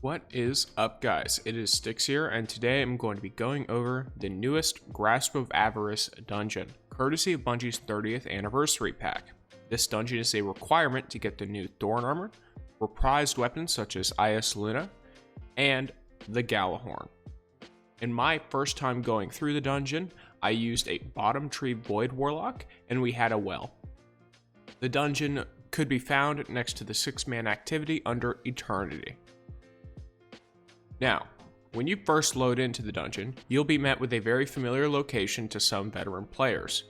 What is up, guys? It is Styx here, and today I'm going to be going over the newest Grasp of Avarice dungeon, courtesy of Bungie's 30th anniversary pack. This dungeon is a requirement to get the new thorn armor, reprised weapons such as Eyasluna, and the Gjallarhorn. In my first time going through the dungeon, I used a Bottom Tree Void Warlock, and we had a well. The dungeon could be found next to the 6-man activity under Eternity. Now, when you first load into the dungeon, you'll be met with a very familiar location to some veteran players,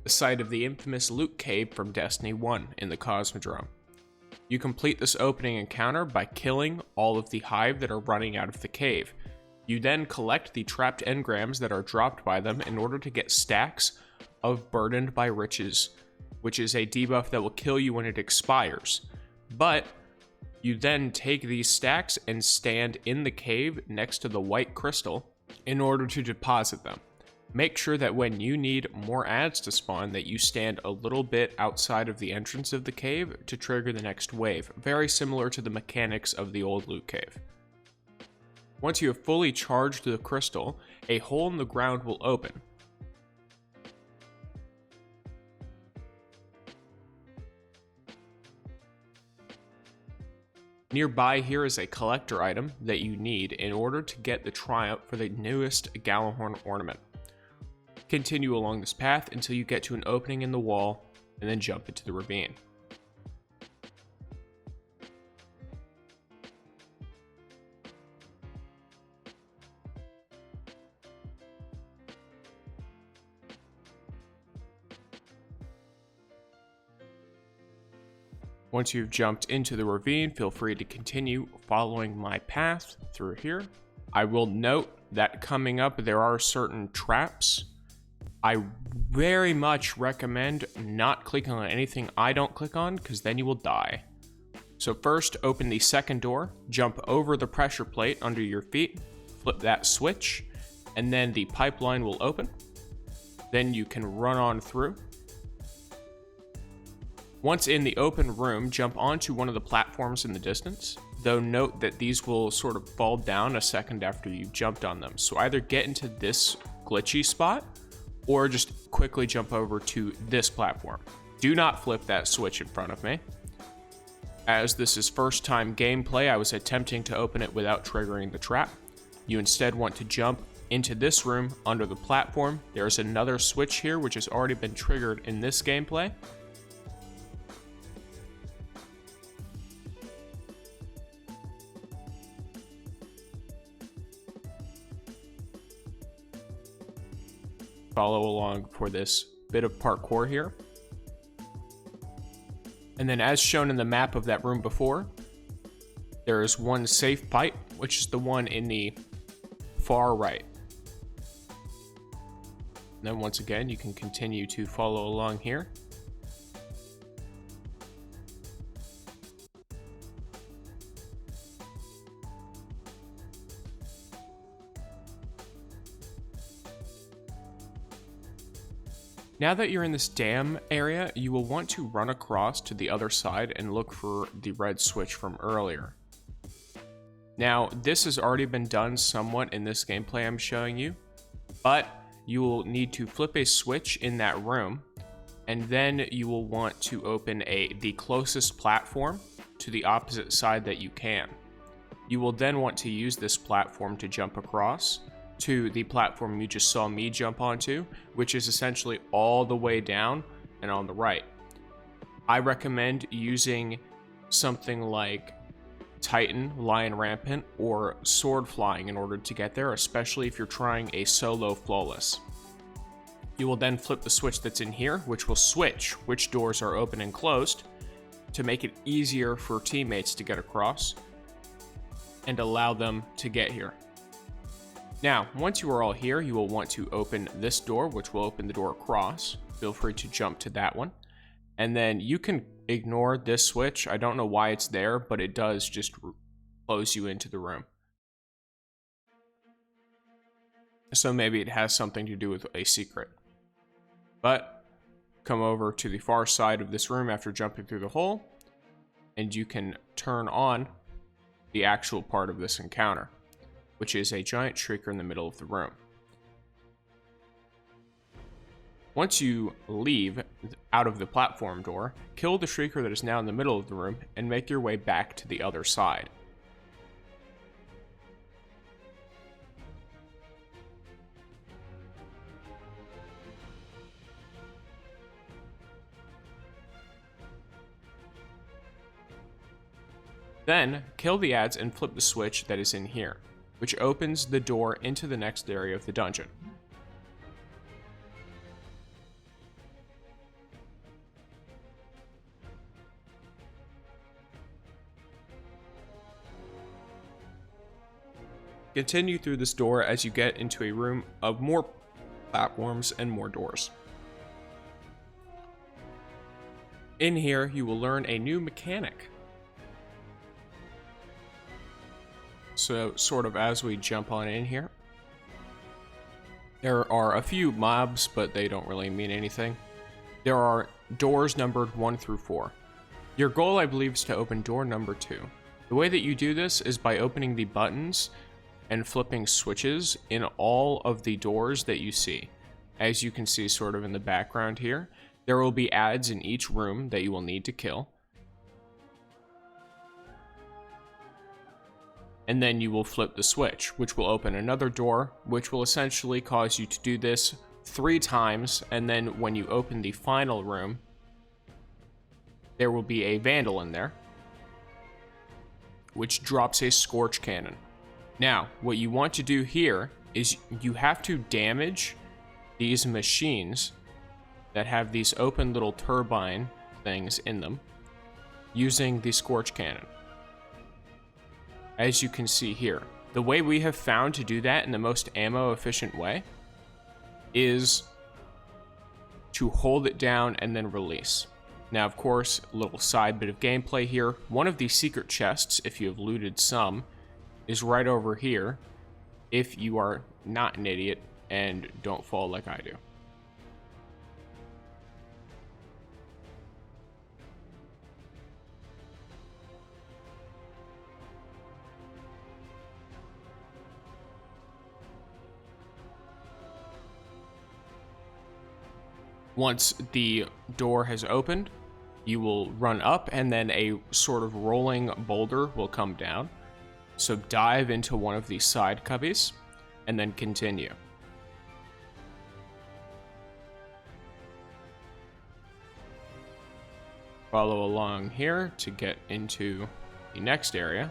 the site of the infamous loot cave from Destiny 1 in the Cosmodrome. You complete this opening encounter by killing all of the hive that are running out of the cave. You then collect the trapped engrams that are dropped by them in order to get stacks of Burdened by Riches, which is a debuff that will kill you when it expires. But you then take these stacks and stand in the cave next to the white crystal in order to deposit them. Make sure that when you need more adds to spawn that you stand a little bit outside of the entrance of the cave to trigger the next wave, very similar to the mechanics of the old loot cave. Once you have fully charged the crystal, a hole in the ground will open. Nearby here is a collector item that you need in order to get the triumph for the newest Gjallarhorn ornament. Continue along this path until you get to an opening in the wall and then jump into the ravine. Once you've jumped into the ravine, feel free to continue following my path through here. I will note that coming up, there are certain traps. I very much recommend not clicking on anything I don't click on, because then you will die. So first, open the second door, jump over the pressure plate under your feet, flip that switch, and then the pipeline will open. Then you can run on through. Once in the open room, jump onto one of the platforms in the distance, though note that these will sort of fall down a second after you've jumped on them. So either get into this glitchy spot, or just quickly jump over to this platform. Do not flip that switch in front of me. As this is first time gameplay, I was attempting to open it without triggering the trap. You instead want to jump into this room under the platform. There's another switch here which has already been triggered in this gameplay. Follow along for this bit of parkour here. And then as shown in the map of that room before, there is one safe pipe, which is the one in the far right. And then once again, you can continue to follow along here. Now that you're in this dam area, you will want to run across to the other side and look for the red switch from earlier. Now, this has already been done somewhat in this gameplay I'm showing you, but you will need to flip a switch in that room, and then you will want to open the closest platform to the opposite side that you can. You will then want to use this platform to jump across to the platform you just saw me jump onto, which is essentially all the way down and on the right. I recommend using something like Titan, Lion Rampant, or Sword Flying in order to get there, especially if you're trying a solo flawless. You will then flip the switch that's in here, which will switch which doors are open and closed to make it easier for teammates to get across and allow them to get here. Now, once you are all here, you will want to open this door, which will open the door across. Feel free to jump to that one. And then you can ignore this switch. I don't know why it's there, but it does just close you into the room. So maybe it has something to do with a secret. But come over to the far side of this room after jumping through the hole, and you can turn on the actual part of this encounter, which is a giant shrieker in the middle of the room. Once you leave out of the platform door, kill the shrieker that is now in the middle of the room and make your way back to the other side. Then, kill the adds and flip the switch that is in here, which opens the door into the next area of the dungeon. Continue through this door as you get into a room of more platforms and more doors. In here, you will learn a new mechanic. So, sort of as we jump on in here, there are a few mobs, but they don't really mean anything. There are doors numbered 1 through 4. Your goal, I believe, is to open door number 2. The way that you do this is by opening the buttons and flipping switches in all of the doors that you see. As you can see sort of in the background here, there will be adds in each room that you will need to kill. And then you will flip the switch, which will open another door, which will essentially cause you to do this 3 times, and then when you open the final room, there will be a vandal in there, which drops a scorch cannon. Now, what you want to do here is you have to damage these machines that have these open little turbine things in them using the scorch cannon. As you can see here, the way we have found to do that in the most ammo efficient way is to hold it down and then release. Now, of course, a little side bit of gameplay here. One of the secret chests, if you have looted some, is right over here if you are not an idiot and don't fall like I do. Once the door has opened, you will run up and then a sort of rolling boulder will come down. So dive into one of these side cubbies and then continue. Follow along here to get into the next area.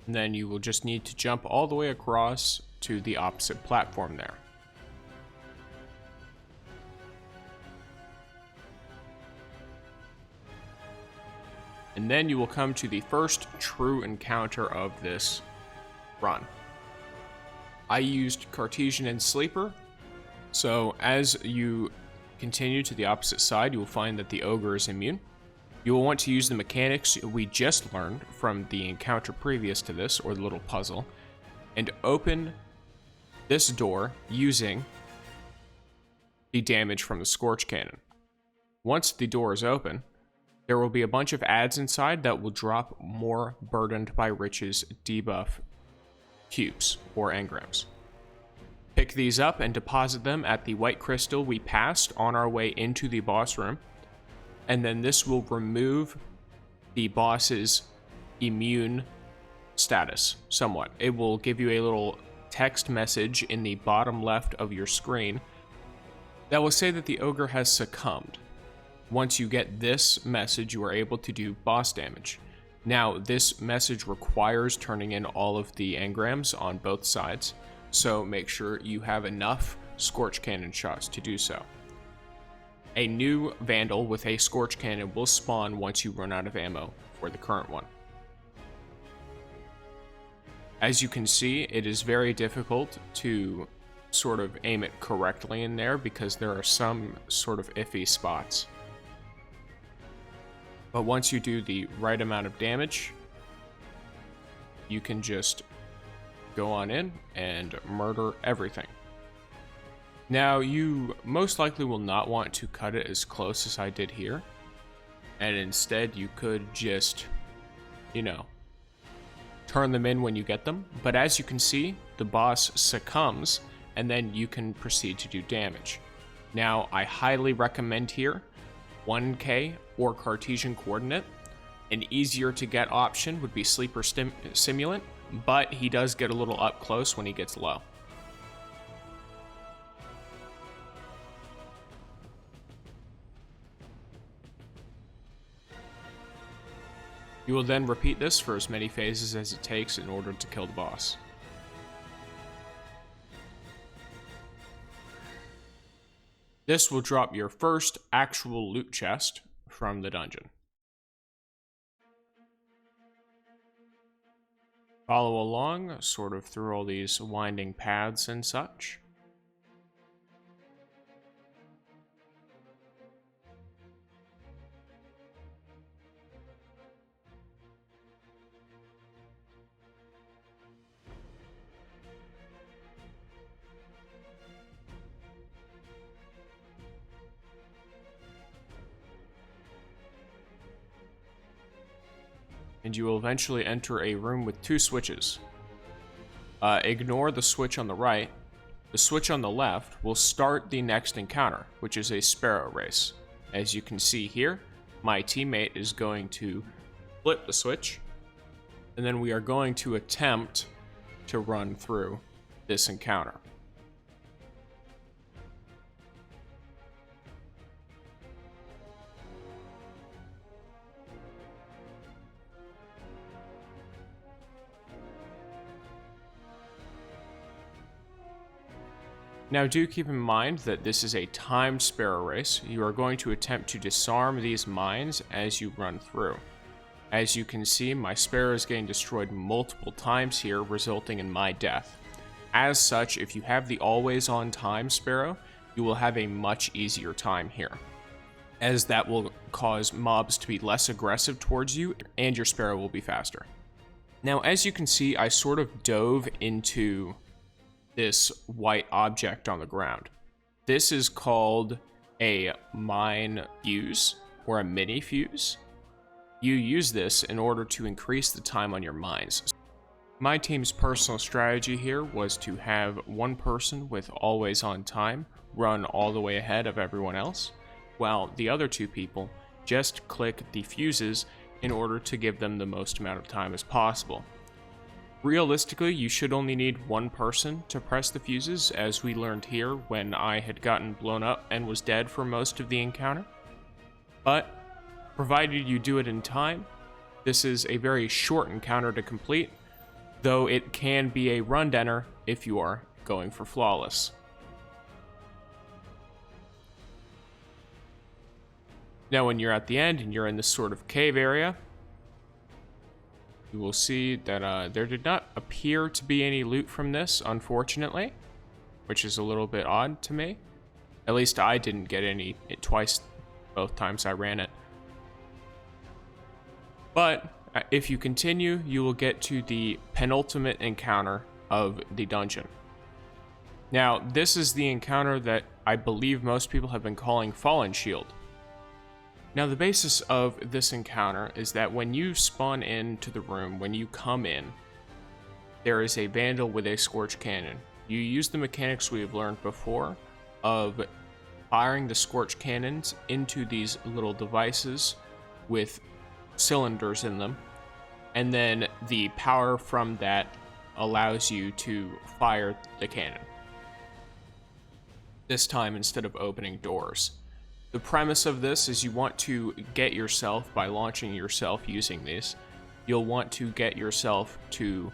And then you will just need to jump all the way across to the opposite platform there. And then you will come to the first true encounter of this run. I used Cartesian and Sleeper, so as you continue to the opposite side, you will find that the ogre is immune. You will want to use the mechanics we just learned from the encounter previous to this, or the little puzzle, and open this door using the damage from the Scorch Cannon. Once the door is open, there will be a bunch of adds inside that will drop more Burdened by Riches debuff cubes, or engrams. Pick these up and deposit them at the white crystal we passed on our way into the boss room. And then this will remove the boss's immune status somewhat. It will give you a little text message in the bottom left of your screen that will say that the ogre has succumbed. Once you get this message, you are able to do boss damage. Now, this message requires turning in all of the engrams on both sides, so make sure you have enough Scorch Cannon shots to do so. A new Vandal with a Scorch Cannon will spawn once you run out of ammo for the current one. As you can see, it is very difficult to sort of aim it correctly in there because there are some sort of iffy spots. But once you do the right amount of damage, you can just go on in and murder everything. Now, you most likely will not want to cut it as close as I did here. And instead, you could just, you know, turn them in when you get them. But as you can see, the boss succumbs, and then you can proceed to do damage. Now, I highly recommend here 1K or Cartesian Coordinate. An easier to get option would be Sleeper Simulant, but he does get a little up close when he gets low. You will then repeat this for as many phases as it takes in order to kill the boss. This will drop your first actual loot chest from the dungeon. Follow along, sort of through all these winding paths and such. And you will eventually enter a room with 2 switches. Ignore the switch on the right. The switch on the left will start the next encounter, which is a sparrow race. As you can see here, my teammate is going to flip the switch, and then we are going to attempt to run through this encounter. Now do keep in mind that this is a timed sparrow race. You are going to attempt to disarm these mines as you run through. As you can see, my sparrow is getting destroyed multiple times here, resulting in my death. As such, if you have the always on time sparrow, you will have a much easier time here, as that will cause mobs to be less aggressive towards you and your sparrow will be faster. Now as you can see, I sort of dove into this white object on the ground. This is called a mine fuse or a mini fuse. You use this in order to increase the time on your mines. My team's personal strategy here was to have one person with always on time run all the way ahead of everyone else, while the other 2 people just click the fuses in order to give them the most amount of time as possible. Realistically, you should only need one person to press the fuses, as we learned here when I had gotten blown up and was dead for most of the encounter. But, provided you do it in time, this is a very short encounter to complete, though it can be a run-denner if you are going for flawless. Now when you're at the end and you're in this sort of cave area, you will see that there did not appear to be any loot from this, unfortunately, which is a little bit odd to me. At least I didn't get any twice, both times I ran it. But if you continue, you will get to the penultimate encounter of the dungeon. Now, this is the encounter that I believe most people have been calling Fallen Shield. Now, the basis of this encounter is that when you spawn into the room, when you come in, there is a vandal with a scorch cannon. You use the mechanics we have learned before of firing the scorch cannons into these little devices with cylinders in them, and then the power from that allows you to fire the cannon. This time, instead of opening doors. The premise of this is you want to get yourself, by launching yourself using these, you'll want to get yourself to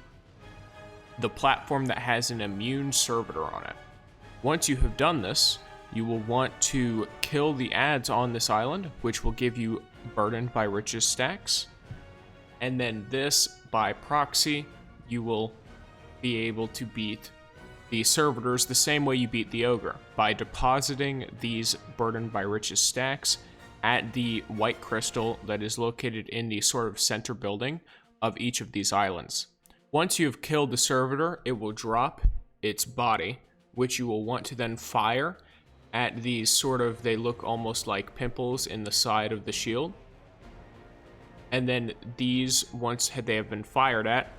the platform that has an immune servitor on it. Once you have done this, you will want to kill the adds on this island, which will give you Burdened by Riches stacks. And then this, by proxy, you will be able to beat the servitors the same way you beat the ogre, by depositing these Burdened by Riches stacks at the white crystal that is located in the sort of center building of each of these islands. Once you have killed the servitor, it will drop its body, which you will want to then fire at these sort of, they look almost like pimples in the side of the shield. And then these, once they have been fired at,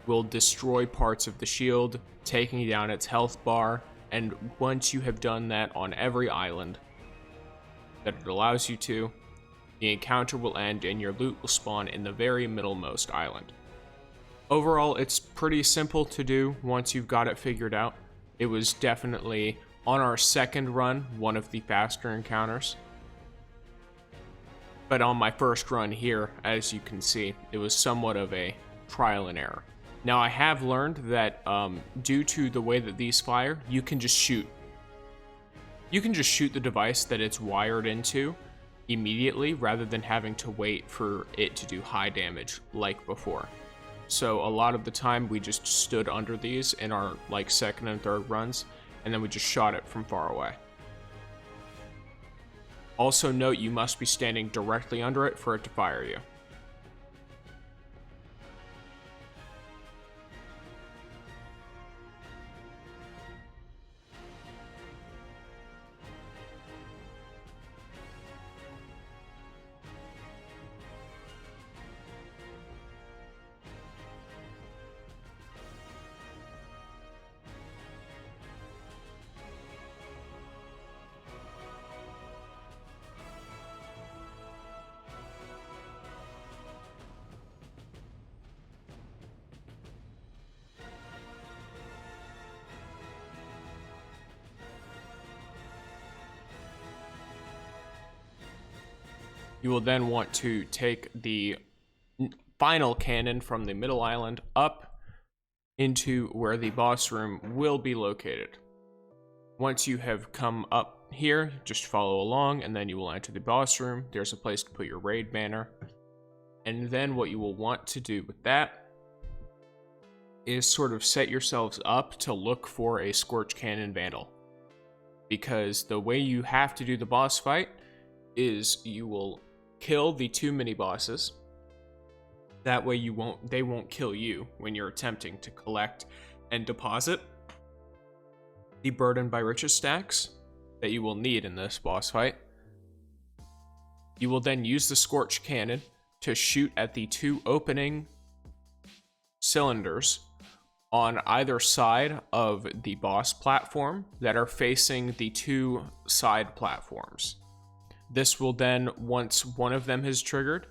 will destroy parts of the shield, taking down its health bar. And once you have done that on every island that it allows you to, the encounter will end and your loot will spawn in the very middlemost island. Overall, it's pretty simple to do once you've got it figured out. It was definitely, on our second run, one of the faster encounters. But on my first run here, as you can see, it was somewhat of a trial and error. Now, I have learned that due to the way that these fire, you can just shoot. You can just shoot the device that it's wired into immediately, rather than having to wait for it to do high damage like before. So a lot of the time we just stood under these in our like second and third runs, and then we just shot it from far away. Also note, you must be standing directly under it for it to fire you. You will then want to take the final cannon from the middle island up into where the boss room will be located. Once you have come up here, just follow along, and then you will enter the boss room. There's a place to put your raid banner. And then what you will want to do with that is sort of set yourselves up to look for a Scorch Cannon Vandal. Because the way you have to do the boss fight is you will kill the 2 mini bosses. That way they won't kill you when you're attempting to collect and deposit the Burden by Riches stacks that you will need in this boss fight. You will then use the Scorch Cannon to shoot at the 2 opening cylinders on either side of the boss platform that are facing the 2 side platforms. This will then, once one of them has triggered,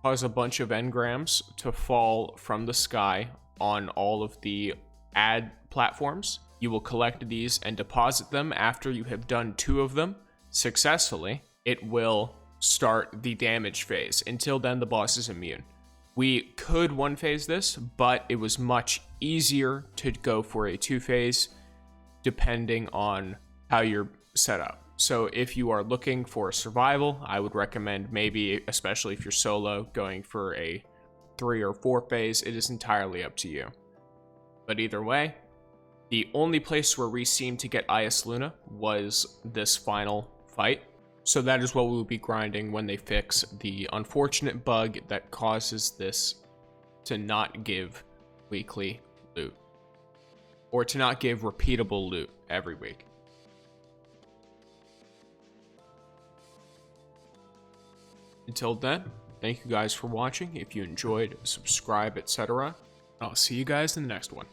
cause a bunch of engrams to fall from the sky on all of the ad platforms. You will collect these and deposit them. After you have done 2 of them successfully, it will start the damage phase. Until then, the boss is immune. We could 1-phase this, but it was much easier to go for a 2-phase depending on how you're set up. So if you are looking for survival, I would recommend maybe, especially if you're solo, going for a 3 or 4-phase. It is entirely up to you. But either way, the only place where we seemed to get Eyasluna was this final fight. So that is what we will be grinding when they fix the unfortunate bug that causes this to not give weekly loot. Or to not give repeatable loot every week. Until then, thank you guys for watching. If you enjoyed, subscribe, etc. I'll see you guys in the next one.